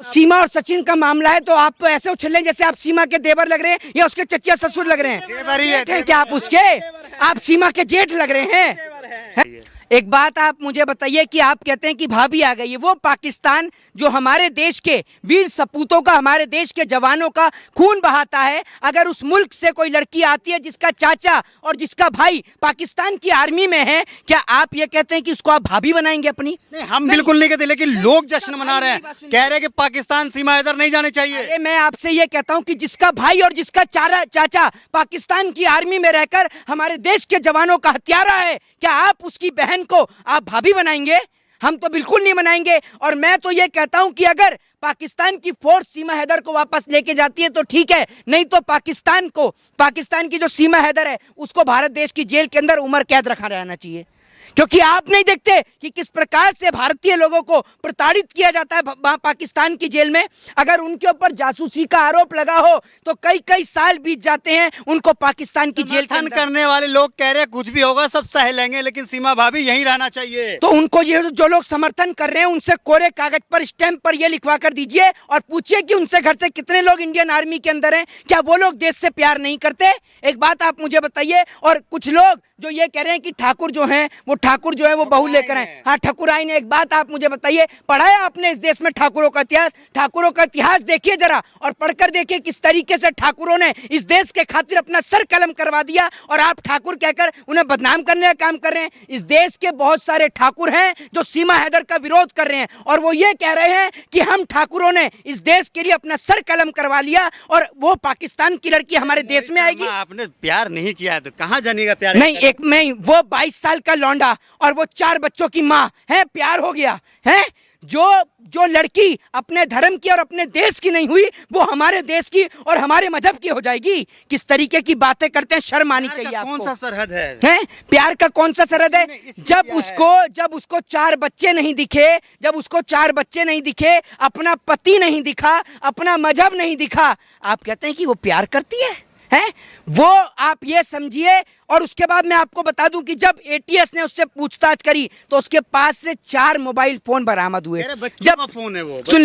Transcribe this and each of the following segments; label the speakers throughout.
Speaker 1: सीमा और सचिन का मामला है तो आप तो ऐसे उछल जैसे आप सीमा के देवर लग रहे हैं या उसके चचिया ससुर लग रहे हैं।
Speaker 2: देवर ही है,
Speaker 1: जेठ हैं क्या आप उसके? आप सीमा के जेठ लग रहे हैं। एक बात आप मुझे बताइए कि आप कहते हैं कि भाभी आ गई है, वो पाकिस्तान जो हमारे देश के वीर सपूतों का, हमारे देश के जवानों का खून बहाता है, अगर उस मुल्क से कोई लड़की आती है जिसका चाचा और जिसका भाई पाकिस्तान की आर्मी में है, क्या आप ये कहते हैं कि उसको आप भाभी बनाएंगे अपनी?
Speaker 2: नहीं, हम बिल्कुल नहीं कहते, लेकिन लोग जश्न मना रहे हैं, कह रहे हैं कि पाकिस्तान सीमा इधर नहीं जाने चाहिए।
Speaker 1: अरे मैं आपसे ये कहता हूं कि जिसका भाई और जिसका चाचा पाकिस्तान की आर्मी में रहकर हमारे देश के जवानों का हत्यारा है, क्या आप उसकी बहन को आप भाभी बनाएंगे? हम तो बिल्कुल नहीं बनाएंगे। और मैं तो ये कहता हूं कि अगर पाकिस्तान की फोर्स सीमा हैदर को वापस लेके जाती है तो ठीक है, नहीं तो पाकिस्तान की जो सीमा हैदर है उसको भारत देश की जेल के अंदर उम्र कैद रखा रहना चाहिए। क्योंकि आप नहीं देखते कि किस प्रकार से भारतीय लोगों को प्रताड़ित किया जाता है पाकिस्तान की जेल में। अगर उनके ऊपर जासूसी का आरोप लगा हो तो कई कई साल बीत जाते हैं उनको पाकिस्तान की जेल के अंदर।
Speaker 2: करने वाले लोग कह रहे हैं कुछ भी होगा सब सह लेंगे, लेकिन सीमा भाभी यहीं रहना चाहिए।
Speaker 1: तो उनको ये जो लोग समर्थन कर रहे हैं उनसे कोरे कागज पर स्टैंप पर ये लिखवा कर दीजिए और पूछिए कि उनसे घर से कितने लोग इंडियन आर्मी के अंदर हैं। क्या वो लोग देश से प्यार नहीं करते? एक बात आप मुझे बताइए। और कुछ लोग जो ये कह रहे हैं कि ठाकुर जो हैं वो बहू लेकर आए। हाँ, ठाकुर आई ने। एक बात आप मुझे बताइए, पढ़ा है आपने इस देश में ठाकुरों का इतिहास? ठाकुरों का इतिहास देखिए जरा और पढ़कर देखिए किस तरीके से ठाकुरों ने इस देश के खातिर अपना सर कलम करवा दिया और आप ठाकुर कहकर उन्हें बदनाम करने का काम कर रहे हैं। इस देश के बहुत सारे ठाकुर हैं जो सीमा हैदर का विरोध कर रहे हैं और वो ये कह रहे हैं कि हम ठाकुरों ने इस देश के लिए अपना सर कलम करवा लिया और वो पाकिस्तान की लड़की हमारे देश में आएगी।
Speaker 2: आपने प्यार नहीं किया है तो कहाँ जानेगा प्यार?
Speaker 1: नहीं, एक मैं वो 22 साल का लौंडा और वो 4 बच्चों की माँ है, प्यार हो गया है। जो लड़की अपने धर्म की और अपने देश की नहीं हुई वो हमारे देश की और हमारे मजहब की हो जाएगी। किस तरीके की बातें करते हैं, शर्म आनी चाहिए आपको।
Speaker 2: कौन सा सरहद है?
Speaker 1: प्यार का कौन सा सरहद है? जब उसको 4 बच्चे नहीं दिखे, अपना पति नहीं दिखा, अपना मजहब नहीं दिखा, आप कहते हैं कि वो प्यार करती है? वो आप ये समझिए। और उसके बाद मैं आपको बता दूं कि जब एटीएस ने उससे पूछताछ करी तो उसके पास से 4 मोबाइल फोन बरामद हुए।
Speaker 2: जब फोन है वो,
Speaker 1: सुन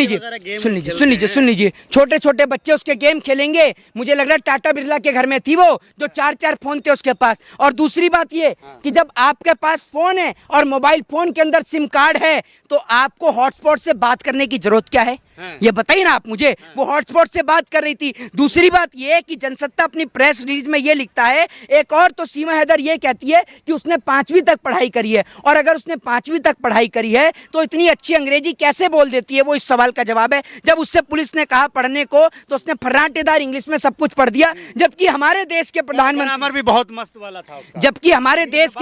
Speaker 1: लीजिए, छोटे छोटे बच्चे उसके गेम खेलेंगे। मुझे लग रहा है टाटा बिरला के घर में थी वो, जो 4 फोन थे उसके पास। और दूसरी बात ये कि जब आपके पास फोन है और मोबाइल फोन के अंदर सिम कार्ड है तो आपको हॉटस्पॉट से बात करने की जरूरत क्या है? ये बताइए ना आप मुझे। वो हॉटस्पॉट से बात कर रही थी। दूसरी बात ये कि जनसत्ता अपनी प्रेस रिलीज में ये लिखता है, एक और तो सीमा हैदर ये कहती है कि उसने 5वीं तक पढ़ाई करी है। और अगर उसने 5वीं तक पढ़ाई करी है तो इतनी अच्छी अंग्रेजी कैसे बोल देती है? वो इस सवाल का जवाब है। जब उससे पुलिस ने कहा पढ़ने को तो उसने फर्राटेदार इंग्लिश में सब कुछ पढ़ दिया। जबकि हमारे देश के प्रधानमंत्री
Speaker 2: भी बहुत मस्त वाला था उसका।
Speaker 1: जबकि हमारे देश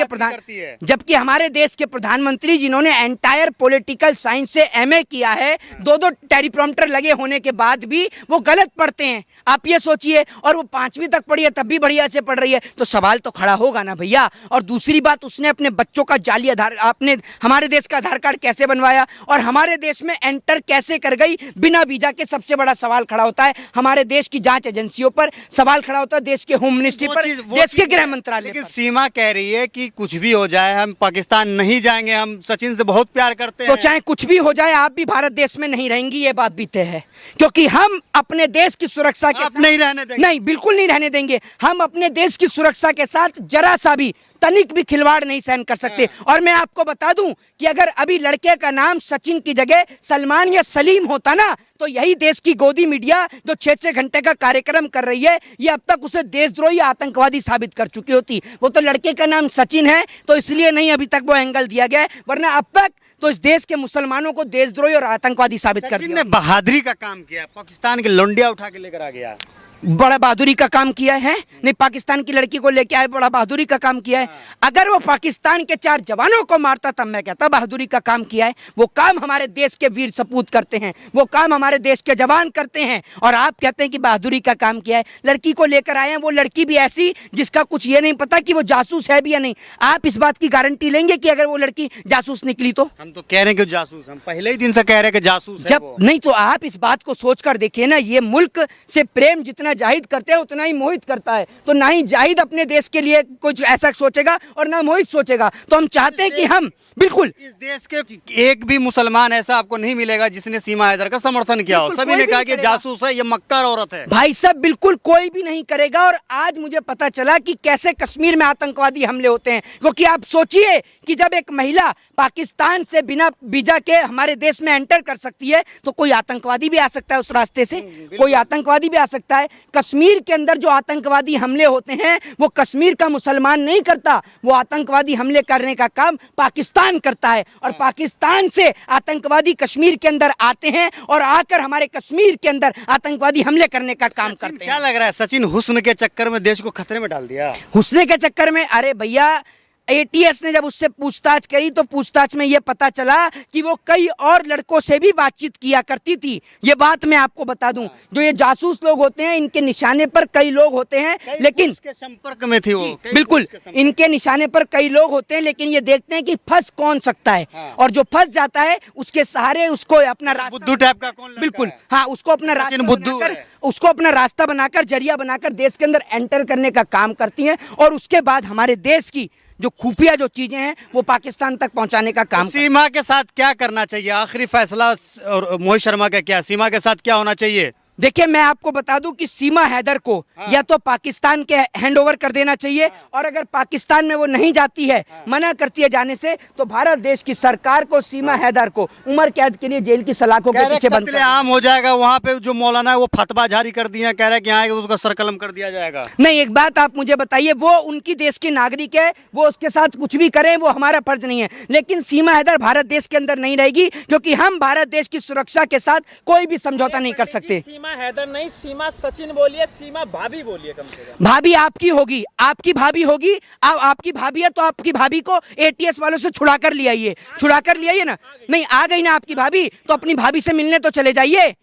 Speaker 1: के प्रधानमंत्री जिन्होंने एंटायर पॉलिटिकल साइंस से एमए किया है, 2 टेलीप्रॉम्प्टर लगे होने के बाद भी वो गलत पढ़ते हैं। आप ये सोचिए। और वो 5वीं तक पढ़ी है तब भी बढ़िया से पढ़ रही है, तो सवाल तो खड़ा होगा ना भैया। और दूसरी बात, उसने अपने बच्चों का जाली अपने हमारे देश का आधार कार्ड कैसे बनवाया और हमारे देश में एंटर कैसे कर गई बिना वीजा के? सबसे बड़ा सवाल खड़ा होता है हमारे देश की जांच एजेंसियों पर, सवाल खड़ा होता है देश के होम मिनिस्ट्री पर, देश के गृह मंत्रालय पर।
Speaker 2: सीमा कह रही है कि कुछ भी हो जाए हम पाकिस्तान नहीं जाएंगे, हम सचिन से बहुत प्यार करते हैं।
Speaker 1: तो चाहे कुछ भी हो जाए आप भी भारत देश में नहीं रहेंगी, ये बात भी तय है। क्योंकि हम अपने देश की सुरक्षा के साथ
Speaker 2: नहीं रहने देंगे।
Speaker 1: नहीं, बिल्कुल नहीं रहने देंगे। हम अपने देश की सुरक्षा के साथ जरा सा भी तनिक भी खिलवाड़ नहीं सहन कर सकते। और मैं आपको बता दूं कि अगर अभी लड़के का नाम सचिन की जगह सलमान या सलीम होता ना तो यही देश की गोदी मीडिया जो 6-6 घंटे का कार्यक्रम कर रही है ये अब तक उसे देशद्रोही आतंकवादी साबित कर चुकी होती। वो तो लड़के का नाम सचिन है तो इसलिए नहीं अभी तक वो एंगल दिया गया है, वरना अब तक तो इस देश के मुसलमानों को देशद्रोही और आतंकवादी साबित कर दिया।
Speaker 2: सचिन ने बहादुरी का काम किया, पाकिस्तान के लौंडिया उठा के लेकर आ गया।
Speaker 1: बड़ा बहादुरी का काम किया है। नहीं, पाकिस्तान की लड़की को लेके आए, बड़ा बहादुरी का काम किया है। अगर वो पाकिस्तान के 4 जवानों को मारता तब मैं कहता बहादुरी का काम किया है। वो काम हमारे देश के वीर सपूत करते हैं, वो काम हमारे देश के जवान करते हैं और आप कहते हैं कि बहादुरी का काम किया है। लड़की को लेकर आए हैं, वो लड़की भी ऐसी जिसका कुछ ये नहीं पता कि वो जासूस है भी या नहीं। आप इस बात की गारंटी लेंगे कि अगर वो लड़की जासूस निकली तो?
Speaker 2: हम तो कह रहे हैं कि जासूस, हम पहले ही दिन से कह रहे हैं कि जासूस है
Speaker 1: जब
Speaker 2: वो।
Speaker 1: नहीं तो आप इस बात को सोच कर देखिए ना, ये मुल्क से प्रेम जितना जितना जाहिद करते हैं उतना ही मोहित करता है। तो ना ही जाहिद अपने देश के लिए कुछ ऐसा सोचेगा और ना मोहित सोचेगा। तो हम चाहते हैं कि हम बिल्कुल
Speaker 2: इस देश के एक भी मुसलमान ऐसा आपको नहीं मिलेगा जिसने सीमा हैदर का समर्थन किया हो।
Speaker 1: बिल्कुल,
Speaker 2: सभी
Speaker 1: कोई
Speaker 2: ने
Speaker 1: भी
Speaker 2: कहा
Speaker 1: नहीं
Speaker 2: कि
Speaker 1: करेगा।
Speaker 2: जासूस है, ये मक्कार औरत है।
Speaker 1: भाई साहब बिल्कुल कोई भी नहीं करेगा। और आज मुझे पता चला कि कैसे कश्मीर में आतंकवादी हमले होते हैं, क्योंकि आप सोचिए कि जब एक महिला पाकिस्तान से बिना वीजा के हमारे देश में एंटर कर सकती है तो कोई आतंकवादी भी आ सकता है उस रास्ते से, कोई आतंकवादी भी आ सकता है। कश्मीर के अंदर जो आतंकवादी हमले होते हैं वो कश्मीर का मुसलमान नहीं करता, वो आतंकवादी हमले करने का काम पाकिस्तान करता है। और पाकिस्तान से आतंकवादी कश्मीर के अंदर आते हैं और आकर हमारे कश्मीर के अंदर आतंकवादी हमले करने का काम करते हैं।
Speaker 2: क्या लग रहा है सचिन हुस्न के चक्कर में देश को खतरे में डाल दिया?
Speaker 1: हुस्ने के चक्कर में? अरे भैया एटीएस ने जब उससे पूछताछ करी तो पूछताछ में यह पता चला कि वो कई और लड़कों से भी बातचीत किया करती थी। ये बात मैं आपको बता दूं, जो ये जासूस लोग होते हैं इनके निशाने पर कई लोग होते हैं, लेकिन
Speaker 2: उसके संपर्क में थी वो।
Speaker 1: बिल्कुल इनके निशाने पर कई लोग होते हैं, लेकिन ये देखते हैं कि फंस कौन सकता है। और जो फंस जाता है उसके सहारे उसको अपना
Speaker 2: बुद्धू टाइप का कौन लड़का
Speaker 1: बिल्कुल
Speaker 2: है?
Speaker 1: हाँ, उसको अपना रास्ता
Speaker 2: बुद्धू
Speaker 1: बनाकर
Speaker 2: है।
Speaker 1: उसको अपना रास्ता बनाकर जरिया बनाकर देश के अंदर एंटर करने का काम करती हैं। और उसके बाद हमारे देश की जो खुफिया जो चीजें हैं वो पाकिस्तान तक पहुंचाने का काम करती हैं।
Speaker 2: सीमा के साथ क्या करना चाहिए? आखिरी फैसला और मोहित शर्मा का क्या, सीमा के साथ क्या होना चाहिए?
Speaker 1: देखिए मैं आपको बता दूं कि सीमा हैदर को या तो पाकिस्तान के हैंड ओवर कर देना चाहिए, और अगर पाकिस्तान में वो नहीं जाती है, मना करती है जाने से, तो भारत देश की सरकार को सीमा हैदर को उम्र कैद के लिए जेल की सलाखों के पीछे बंद कर
Speaker 2: आम हो जाएगा। वहाँ पे जो मौलाना है वो फतवा जारी कर दिया, कह रहा है कि यहाँ उसका सरकलम कर दिया जाएगा।
Speaker 1: नहीं, एक बात आप मुझे बताइए, वो उनकी देश के नागरिक है, वो उसके साथ कुछ भी करें वो हमारा फर्ज नहीं है, लेकिन सीमा हैदर भारत देश के अंदर नहीं रहेगी, क्योंकि हम भारत देश की सुरक्षा के साथ कोई भी समझौता नहीं कर सकते।
Speaker 3: सीमा हैदर नहीं, सीमा सचिन बोलिए, सीमा भाभी बोलिए कम से कम।
Speaker 1: भाभी आपकी होगी, आपकी भाभी होगी। आपकी भाभी है तो आपकी भाभी को एटीएस वालों से छुड़ा कर ले आइए, छुड़ा कर ले आइए ना। नहीं आ गई ना आपकी भाभी, तो अपनी भाभी से मिलने तो चले जाइए।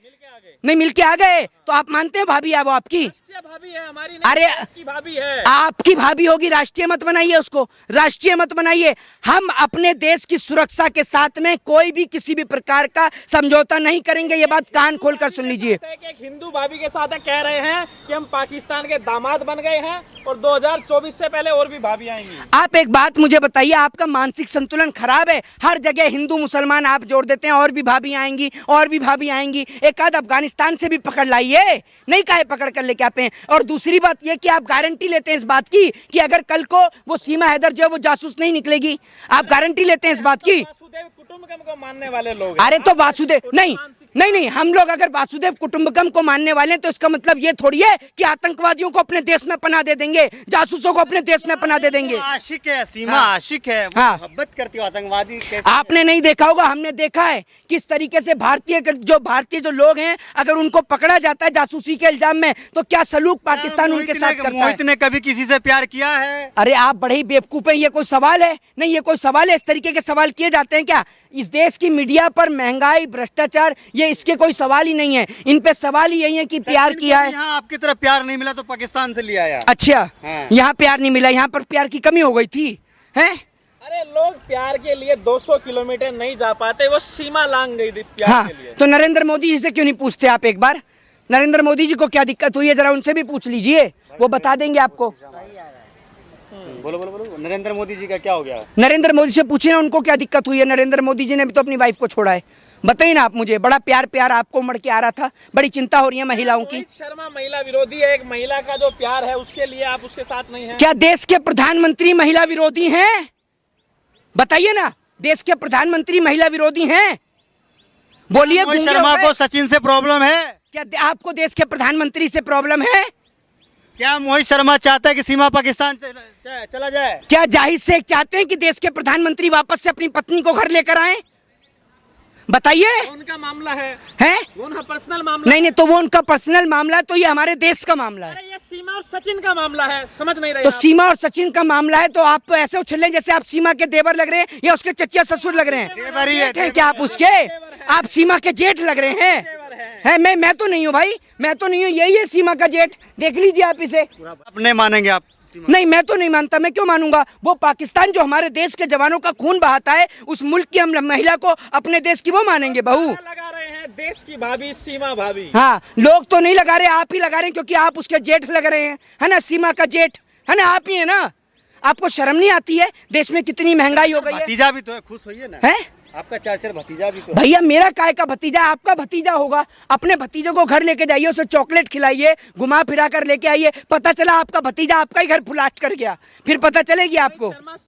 Speaker 1: नहीं मिल के आ गए तो आप मानते हैं भाभी है वो आपकी?
Speaker 3: राष्ट्रीय भाभी है हमारी, नहीं
Speaker 1: अरे
Speaker 3: देश की भाभी है।
Speaker 1: आपकी भाभी होगी, राष्ट्रीय मत बनाइए उसको, राष्ट्रीय मत बनाइए। हम अपने देश की सुरक्षा के साथ में कोई भी किसी भी प्रकार का समझौता नहीं करेंगे। ये बात कान खोलकर सुन लीजिए।
Speaker 3: एक हिंदू भाभी के साथ कह रहे हैं कि हम पाकिस्तान के दामाद बन गए हैं और 2024 से पहले और भी भाभी आएंगी।
Speaker 1: आप एक बात मुझे बताइए, आपका मानसिक संतुलन खराब है। हर जगह हिंदू मुसलमान आप जोड़ देते हैं, और भी भाभी आएंगी, और भी भाभी आएंगी। एक आध अफगानिस्तान से भी पकड़ लाइए, नहीं काहे पकड़ कर लेके आते हैं। और दूसरी बात ये कि आप गारंटी लेते हैं इस बात की कि अगर कल को वो सीमा हैदर जो है वो जासूस नहीं निकलेगी, आप गारंटी लेते हैं इस बात की?
Speaker 3: वासुदेव कुटुंबकम को मानने वाले लोग हैं।
Speaker 1: अरे तो वासुदेव नहीं नहीं नहीं, हम लोग अगर वासुदेव कुटुंबकम को मानने वाले हैं तो इसका मतलब ये थोड़ी है कि आतंकवादियों को अपने देश में पनाह दे देंगे, जासूसों को अपने देश में पनाह दे देंगे।
Speaker 2: आशिक है सीमा, आशिक है, मोहब्बत करती हो आतंकवादी कैसे?
Speaker 1: आपने नहीं देखा होगा, हमने देखा है किस तरीके से भारतीय जो लोग हैं, अगर उनको पकड़ा जाता है जासूसी के इल्जाम में तो क्या सलूक पाकिस्तान उनके साथ करता है?
Speaker 2: मोहित ने कभी किसी से प्यार किया है?
Speaker 1: अरे आप बड़े ही बेवकूफ हैं, ये कोई सवाल है? नहीं ये कोई सवाल है? इस तरीके के सवाल किए जाते हैं क्या? इस देश की मीडिया पर महंगाई, भ्रष्टाचार, ये इसके कोई सवाल ही नहीं है। इन पे सवाल ही यही है कि प्यार किया है।
Speaker 2: यहाँ आपकी तरफ प्यार नहीं मिला तो पाकिस्तान से लिया आया।
Speaker 1: अच्छा, यहाँ प्यार नहीं मिला, यहाँ पर प्यार की कमी हो गई थी हैं?
Speaker 3: अरे लोग प्यार के लिए 200 किलोमीटर नहीं जा पाते, वो सीमा लांग गई थी प्यार
Speaker 1: हाँ,
Speaker 3: के लिए।
Speaker 1: तो नरेंद्र मोदी जी से क्यों नहीं पूछते आप? एक बार नरेंद्र मोदी जी को क्या दिक्कत हुई है जरा उनसे भी पूछ लीजिए, वो बता देंगे आपको।
Speaker 2: बोलो बोलो बोलो, नरेंद्र मोदी जी का क्या हो गया?
Speaker 1: नरेंद्र मोदी से पूछिए ना उनको क्या दिक्कत हुई है। नरेंद्र मोदी जी ने भी तो अपनी वाइफ को छोड़ा है। बताइए ना आप मुझे, बड़ा प्यार प्यार आपको उमड़ के आ रहा था, बड़ी चिंता हो रही है महिलाओं की।
Speaker 3: मोहित शर्मा महिला विरोधी है, एक महिला का जो प्यार है उसके लिए आप उसके साथ नहीं है।
Speaker 1: क्या देश के प्रधानमंत्री महिला विरोधी हैं? बताइए ना, देश के प्रधानमंत्री महिला विरोधी हैं? बोलिए।
Speaker 2: मोहित
Speaker 1: गूंगे
Speaker 2: शर्मा
Speaker 1: हो गए?
Speaker 2: को सचिन से प्रॉब्लम है
Speaker 1: क्या आपको देश के प्रधानमंत्री से प्रॉब्लम है?
Speaker 2: क्या? मोहित शर्मा चाहता है कि सीमा पाकिस्तान चला जाए?
Speaker 1: क्या जाहिद शेख चाहते हैं कि देश के प्रधानमंत्री वापस से अपनी पत्नी को घर लेकर आए? बताइए।
Speaker 3: उनका मामला है
Speaker 1: हैं?
Speaker 3: उनका पर्सनल मामला।
Speaker 1: नहीं नहीं, तो वो उनका पर्सनल मामला है, तो ये हमारे देश का मामला है।
Speaker 3: अरे ये सीमा और सचिन का मामला है, समझ नहीं रहे
Speaker 1: तो
Speaker 3: आप?
Speaker 1: सीमा और सचिन का मामला है, तो आप तो ऐसे उछल जैसे आप सीमा के देवर लग रहे हैं या उसके चचिया ससुर लग रहे हैं।
Speaker 2: देवर ही है,
Speaker 1: जेठ हैं क्या आप उसके? आप सीमा के जेठ लग रहे हैं। मैं तो नहीं हूँ भाई, मैं तो नहीं हूँ, यही है सीमा का जेठ। देख लीजिए आप इसे।
Speaker 2: अपने मानेंगे आप?
Speaker 1: नहीं मैं तो नहीं मानता, मैं क्यों मानूंगा? वो पाकिस्तान जो हमारे देश के जवानों का खून बहाता है, उस मुल्क की हम महिला को अपने देश की वो मानेंगे बहू?
Speaker 3: लगा रहे हैं हैं देश की भाभी सीमा भाभी।
Speaker 1: हाँ, लोग तो नहीं लगा रहे, आप ही लगा रहे हैं, क्योंकि आप उसके जेठ लग रहे हैं, है ना, सीमा का जेठ, है ना, आप ही है ना। आपको शर्म नहीं आती है? देश में कितनी महंगाई हो गई है।
Speaker 2: भतीजा भी तो है, खुश होइए ना।
Speaker 1: है
Speaker 2: आपका चाचर भतीजा भी तो है।
Speaker 1: भैया, मेरा काय का भतीजा, आपका भतीजा होगा। अपने भतीजे को घर लेके जाइए, उसे चॉकलेट खिलाइए, घुमा फिरा कर लेके आइए, पता चला आपका भतीजा आपका ही घर फुलाट कर गया, फिर पता चलेगी आपको।
Speaker 3: शर्मा